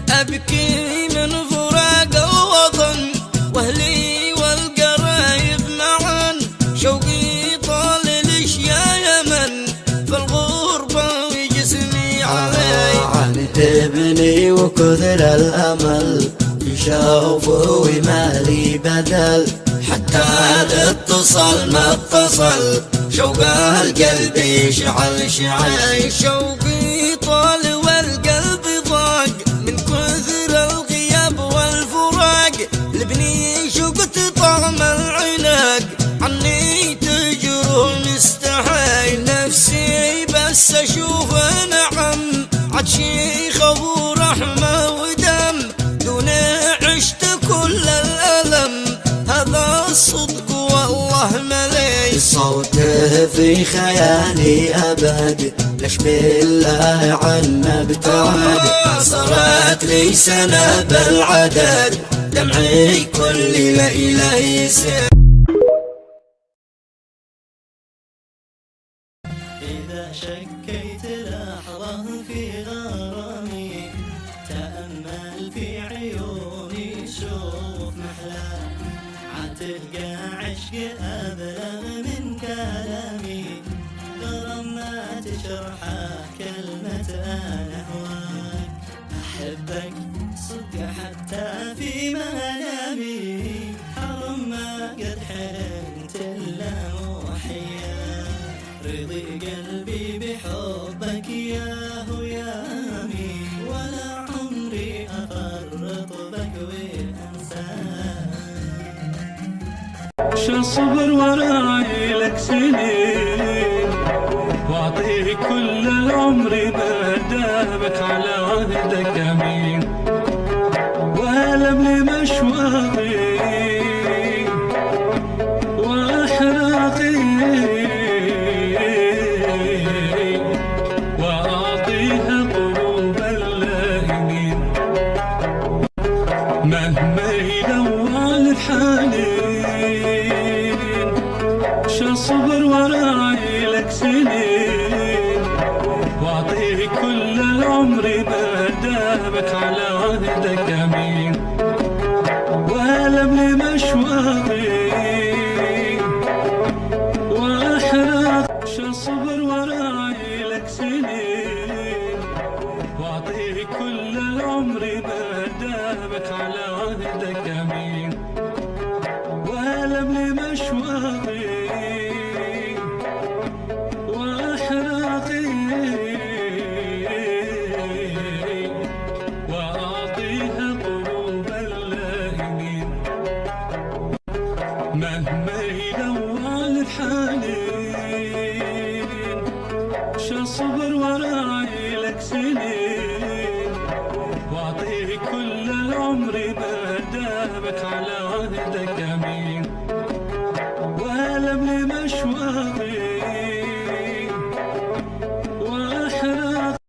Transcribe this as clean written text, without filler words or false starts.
أبكي من فراق الوطن وأهلي والقرايب معا، شوقي طال الأشياء يمن فالغربة وجسمي علي. عن ابني وكثر الأمل في شوفه ومالي بدل، حتى الاتصال ما اتصل شوق القلب يشعل شعل. شوقي طال والقلب ضاق من كثر الغياب والفراق، لبني شقت طعم العناق عني تجره مستحيل. نفسي بس اشوفه نعم عاد شيخ ابو رحمه ودم، دونه عشت كل الالم هذا الصدق والله ملي. صوته في خيالي أبد ليش بالله عنا ابتعد، صارت لي سنة بالعدد دمعي كل ليلة يسيل. إذا شكيت لحظة في غرامي تأمل في عيوني شوف محلاه، عتلقى عشق أبلغ من كلامي، غرام ما تشرحه كلمة أنا هواك، أحبك صدق حتى في منامي، حرم ما قد حلمت إلا وحياك، رضي قلبي بحبك ياه ويامي، ولا عمري أفرط بك وأنساك. شو الصبر وراي لك سنين، واعطيك كل العمر ما دامك على عهدك امين، والم لمشواقي واحراقي واعطيها قلوب اللائمين، مهما يلوى الحالي شو الصبر وراي لك سنين، واعطيك كل العمر ما دامك على عهدك امين، والم لمشواقي واحراق. شو الصبر وراي لك سنين، واعطيك كل العمر ما دامك على عهدك امين، والم لمشواقي واحراقي واعطيها قلوب اللائمين، مهما يلوى الحالين. شو الصبر وراي لك سنين، واعطيك كل العمر ما دامك على عهدك امين، والم لمشواقي